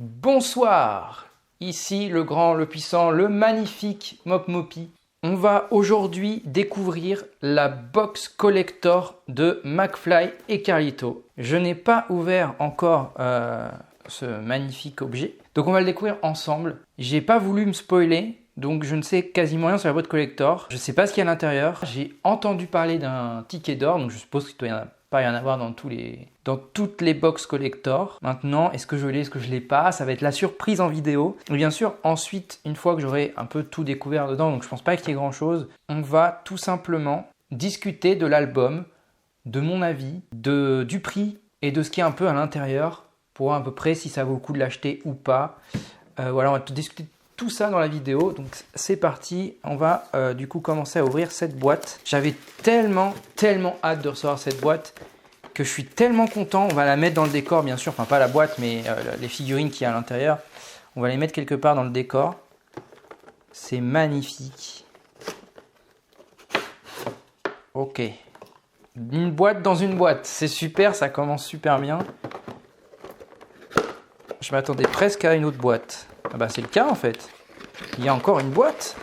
Bonsoir, ici le grand, le puissant, le magnifique Mop Mopi. On va aujourd'hui découvrir la box collector de McFly et Carlito. Je n'ai pas ouvert encore ce magnifique objet, donc on va le découvrir ensemble. J'ai pas voulu me spoiler, donc je ne sais quasiment rien sur la boîte collector. Je ne sais pas ce qu'il y a à l'intérieur. J'ai entendu parler d'un ticket d'or, donc je suppose qu'il doit pas y en avoir dans toutes les box collector. Maintenant, est-ce que je l'ai, est-ce que je l'ai pas? Ça va être la surprise en vidéo. Et bien sûr, ensuite, une fois que j'aurai un peu tout découvert dedans, donc je pense pas qu'il y ait grand chose, on va tout simplement discuter de l'album, de mon avis, du prix et de ce qui est un peu à l'intérieur pour voir à peu près si ça vaut le coup de l'acheter ou pas. Voilà, on va discuter tout ça dans la vidéo, donc c'est parti. On va du coup commencer à ouvrir cette boîte. J'avais tellement hâte de recevoir cette boîte que je suis tellement content. On va la mettre dans le décor, bien sûr, enfin pas la boîte, mais les figurines qu'il y a à l'intérieur. On va les mettre quelque part dans le décor. C'est magnifique. Ok. Une boîte dans une boîte, c'est super, ça commence super bien. Je m'attendais presque à une autre boîte. Ah bah c'est le cas en fait. Il y a encore une boîte.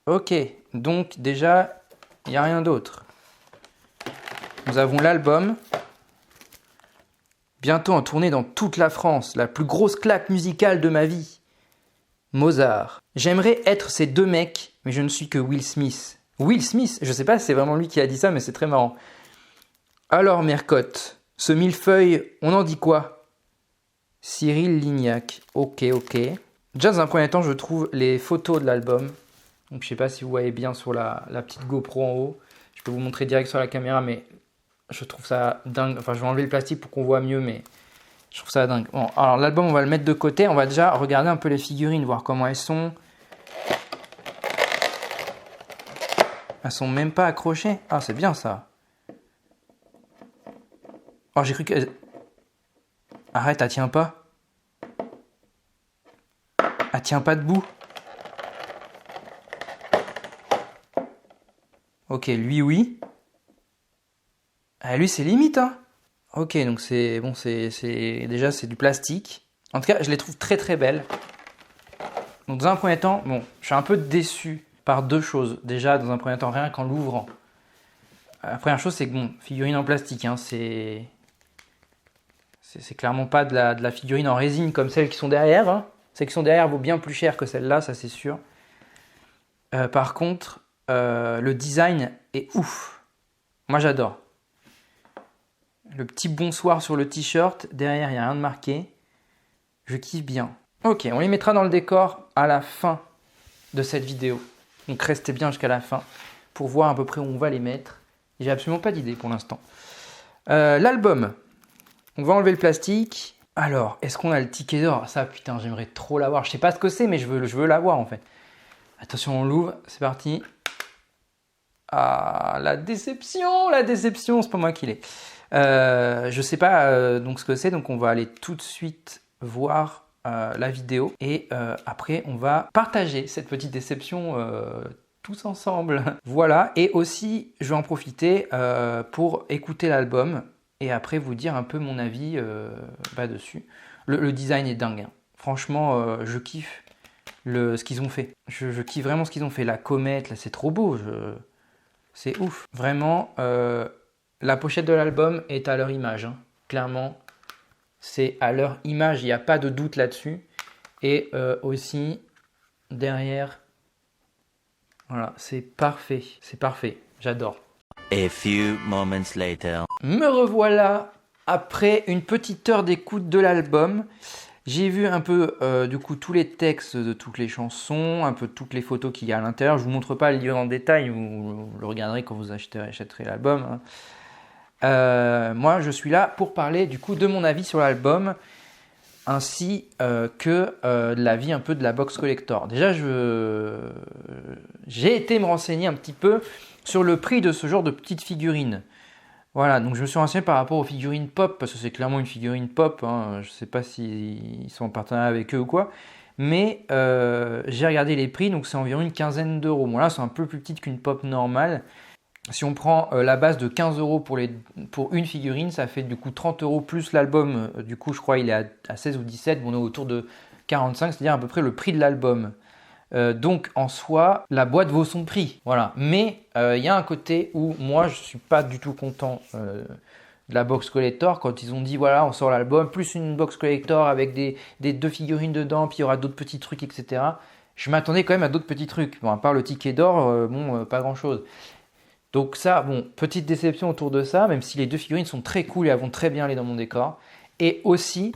Ok, donc déjà, il n'y a rien d'autre. Nous avons l'album. Bientôt en tournée dans toute la France. La plus grosse claque musicale de ma vie. Mozart. J'aimerais être ces deux mecs, mais je ne suis que Will Smith. Will Smith, je sais pas si c'est vraiment lui qui a dit ça, mais c'est très marrant. Alors Mercotte, ce millefeuille, on en dit quoi ? Cyril Lignac. Ok. Déjà dans un premier temps, je trouve les photos de l'album. Donc je sais pas si vous voyez bien sur la petite GoPro en haut. Je peux vous montrer direct sur la caméra, mais je trouve ça dingue. Enfin, je vais enlever le plastique pour qu'on voit mieux, mais je trouve ça dingue. Bon, alors l'album, on va le mettre de côté. On va déjà regarder un peu les figurines, voir comment elles sont. Elles sont même pas accrochées. Ah, c'est bien ça. Oh, j'ai cru que... Arrête, elle tient pas. Elle tient pas debout. Ok, lui oui. Ah, lui c'est limite hein. Ok, donc c'est bon, déjà c'est du plastique. En tout cas, je les trouve très belles. Donc dans un premier temps, bon, je suis un peu déçu par deux choses. Déjà, dans un premier temps, rien qu'en l'ouvrant. La première chose, c'est que bon, figurine en plastique, hein, c'est clairement pas de la figurine en résine comme celles qui sont derrière. Hein. Celles qui sont derrière vaut bien plus cher que celle-là, ça c'est sûr. Par contre, le design est ouf. Moi j'adore. Le petit bonsoir sur le t-shirt. Derrière, il n'y a rien de marqué. Je kiffe bien. Ok, on les mettra dans le décor à la fin de cette vidéo. Donc restez bien jusqu'à la fin pour voir à peu près où on va les mettre. J'ai absolument pas d'idée pour l'instant. L'album. On va enlever le plastique. Alors, est-ce qu'on a le ticket d'or? Ça, putain, j'aimerais trop l'avoir. Je sais pas ce que c'est, mais je veux l'avoir en fait. Attention, on l'ouvre. C'est parti. Ah, la déception, c'est pas moi qui l'ai. Je sais pas donc ce que c'est, donc on va aller tout de suite voir la vidéo et après on va partager cette petite déception tous ensemble. Voilà, et aussi je vais en profiter pour écouter l'album et après vous dire un peu mon avis dessus. Le design est dingue, hein. Franchement je kiffe ce qu'ils ont fait. Je kiffe vraiment ce qu'ils ont fait. La comète, là c'est trop beau. C'est ouf. Vraiment, la pochette de l'album est à leur image. Hein. Clairement, c'est à leur image. Il n'y a pas de doute là-dessus. Et aussi, derrière, voilà, c'est parfait. C'est parfait. J'adore. A few moments later. Me revoilà après une petite heure d'écoute de l'album. J'ai vu un peu du coup tous les textes de toutes les chansons, un peu toutes les photos qu'il y a à l'intérieur. Je ne vous montre pas le livre en détail, vous le regarderez quand vous achèterez l'album. Hein. Moi je suis là pour parler du coup de mon avis sur l'album ainsi que de l'avis un peu de la box collector. Déjà j'ai été me renseigner un petit peu sur le prix de ce genre de petites figurines. Voilà, donc je me suis renseigné par rapport aux figurines pop, parce que c'est clairement une figurine pop, hein. Je ne sais pas s'ils sont en partenariat avec eux ou quoi, mais j'ai regardé les prix, donc c'est environ une quinzaine d'euros. Bon là, c'est un peu plus petite qu'une pop normale. Si on prend la base de 15 € pour une figurine, ça fait du coup 30 € plus l'album. Du coup, je crois il est à 16 ou 17. Bon, on est autour de 45, c'est-à-dire à peu près le prix de l'album. Donc en soi, la boîte vaut son prix. Voilà. Mais il y a un côté où moi, je ne suis pas du tout content de la box collector. Quand ils ont dit, voilà, on sort l'album, plus une box collector avec des 2 figurines dedans, puis il y aura d'autres petits trucs, etc. Je m'attendais quand même à d'autres petits trucs. Bon, à part le ticket d'or, pas grand-chose. Donc ça, bon, petite déception autour de ça, même si les 2 figurines sont très cool et elles vont très bien aller dans mon décor. Et aussi,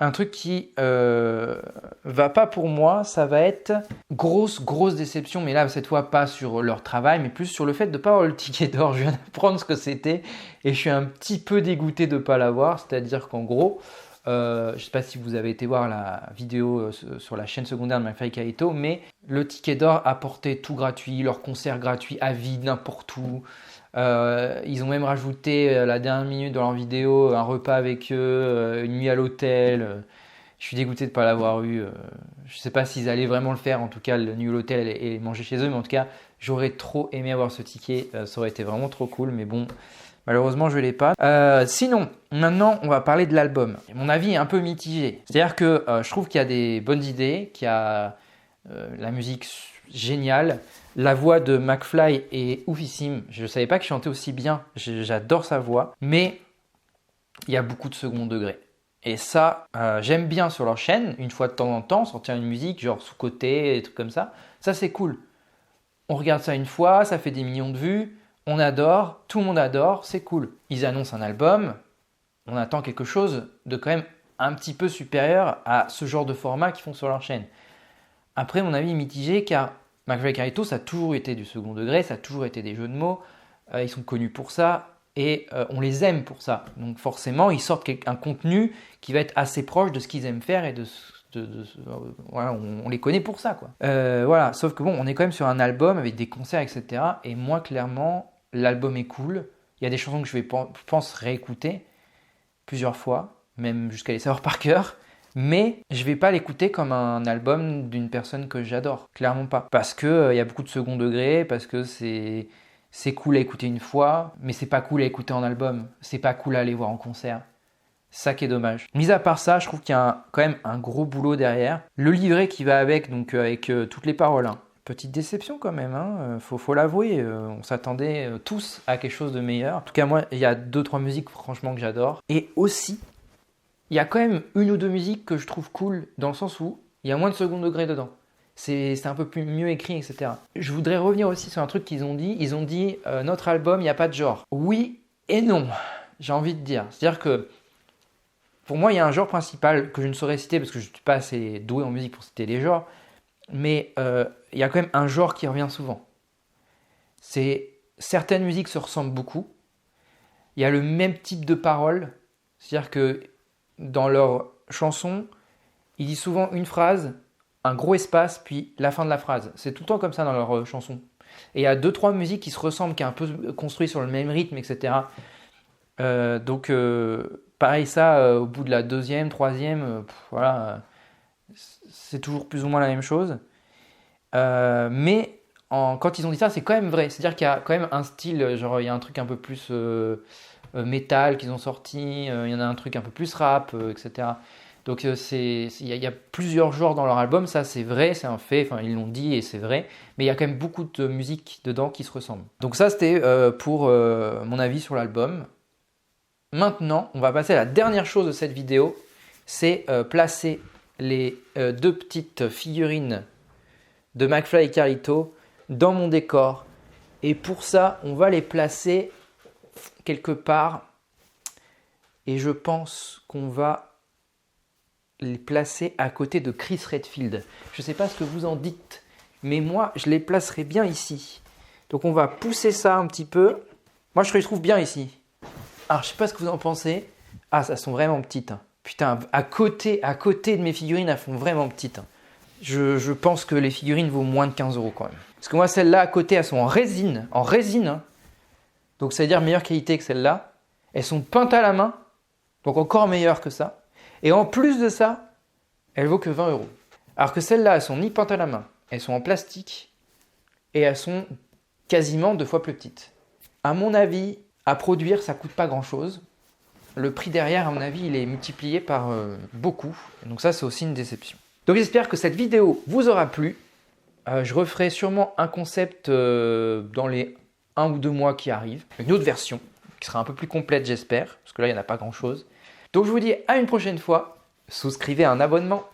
un truc qui va pas pour moi, ça va être grosse déception, mais là, cette fois, pas sur leur travail, mais plus sur le fait de ne pas avoir le ticket d'or. Je viens d'apprendre ce que c'était et je suis un petit peu dégoûté de ne pas l'avoir. C'est-à-dire qu'en gros, je ne sais pas si vous avez été voir la vidéo sur la chaîne secondaire de McFly et Carlito, mais le ticket d'or apportait tout gratuit, leur concert gratuit à vie, n'importe où. Ils ont même rajouté la dernière minute dans leur vidéo un repas avec eux, une nuit à l'hôtel. Je suis dégoûté de ne pas l'avoir eu. Je ne sais pas s'ils allaient vraiment le faire, en tout cas, la nuit à l'hôtel et manger chez eux, mais en tout cas, j'aurais trop aimé avoir ce ticket. Ça aurait été vraiment trop cool, mais bon. Malheureusement, je ne l'ai pas. Sinon, maintenant, on va parler de l'album. Mon avis est un peu mitigé. C'est-à-dire que je trouve qu'il y a des bonnes idées, qu'il y a la musique géniale. La voix de McFly est oufissime. Je ne savais pas qu'il chantait aussi bien. J'adore sa voix. Mais il y a beaucoup de second degré. Et ça, j'aime bien sur leur chaîne, une fois de temps en temps, sortir une musique, genre sous-côté, des trucs comme ça. Ça, c'est cool. On regarde ça une fois, ça fait des millions de vues. On adore, tout le monde adore, c'est cool. Ils annoncent un album, on attend quelque chose de quand même un petit peu supérieur à ce genre de format qu'ils font sur leur chaîne. Après, mon avis est mitigé car McFly et Carlito, ça a toujours été du second degré, ça a toujours été des jeux de mots, ils sont connus pour ça et on les aime pour ça. Donc forcément, ils sortent un contenu qui va être assez proche de ce qu'ils aiment faire et voilà, on les connaît pour ça, quoi. Voilà, sauf que bon, on est quand même sur un album avec des concerts, etc. Et moi, clairement, l'album est cool. Il y a des chansons que je pense réécouter plusieurs fois, même jusqu'à les savoir par cœur. Mais je vais pas l'écouter comme un album d'une personne que j'adore, clairement pas. Parce que y a beaucoup de second degré, parce que c'est cool à écouter une fois, mais c'est pas cool à écouter en album. C'est pas cool à aller voir en concert. Ça qui est dommage. Mis à part ça, je trouve qu'il y a quand même un gros boulot derrière. Le livret qui va avec, donc avec toutes les paroles. Hein. Petite déception quand même, hein. Faut l'avouer. On s'attendait tous à quelque chose de meilleur. En tout cas, moi, il y a 2-3 musiques franchement que j'adore. Et aussi, il y a quand même 1 ou 2 musiques que je trouve cool dans le sens où il y a moins de second degré dedans. C'est un peu mieux écrit, etc. Je voudrais revenir aussi sur un truc qu'ils ont dit. Ils ont dit notre album, il n'y a pas de genre. Oui et non, j'ai envie de dire. C'est-à-dire que pour moi, il y a un genre principal que je ne saurais citer parce que je ne suis pas assez doué en musique pour citer les genres. Mais il y a quand même un genre qui revient souvent. Certaines musiques se ressemblent beaucoup. Il y a le même type de paroles. C'est-à-dire que dans leurs chansons, ils disent souvent une phrase, un gros espace, puis la fin de la phrase. C'est tout le temps comme ça dans leurs chansons. Et il y a 2-3 musiques qui se ressemblent, qui sont un peu construites sur le même rythme, etc. Pareil ça, au bout de la 2e, 3e, voilà, c'est toujours plus ou moins la même chose. Mais quand ils ont dit ça, c'est quand même vrai. C'est-à-dire qu'il y a quand même un style, genre il y a un truc un peu plus métal qu'ils ont sorti, il y en a un truc un peu plus rap, etc. Donc il y a plusieurs genres dans leur album, ça c'est vrai, c'est un fait, enfin ils l'ont dit et c'est vrai. Mais il y a quand même beaucoup de musique dedans qui se ressemblent. Donc ça c'était pour mon avis sur l'album. Maintenant, on va passer à la dernière chose de cette vidéo, c'est placer les 2 petites figurines de McFly et Carlito dans mon décor. Et pour ça, on va les placer quelque part. Et je pense qu'on va les placer à côté de Chris Redfield. Je ne sais pas ce que vous en dites, mais moi, je les placerai bien ici. Donc on va pousser ça un petit peu. Moi, je les trouve bien ici. Alors, je ne sais pas ce que vous en pensez. Ah, ça sont vraiment petites. Hein. Putain, à côté de mes figurines, elles font vraiment petites. Hein. Je pense que les figurines vaut moins de 15 € quand même. Parce que moi, celles-là à côté, elles sont en résine. Hein. Donc, ça veut dire meilleure qualité que celles-là. Elles sont peintes à la main. Donc, encore meilleures que ça. Et en plus de ça, elles vaut que 20 €. Alors que celles-là, elles sont ni peintes à la main. Elles sont en plastique. Et elles sont quasiment 2 fois plus petites. À mon avis, à produire, ça coûte pas grand-chose. Le prix derrière, à mon avis, il est multiplié par beaucoup. Donc ça, c'est aussi une déception. Donc j'espère que cette vidéo vous aura plu. Je referai sûrement un concept dans les 1 ou 2 mois qui arrivent. Une autre version qui sera un peu plus complète, j'espère. Parce que là, il n'y en a pas grand-chose. Donc je vous dis à une prochaine fois. Souscrivez à un abonnement.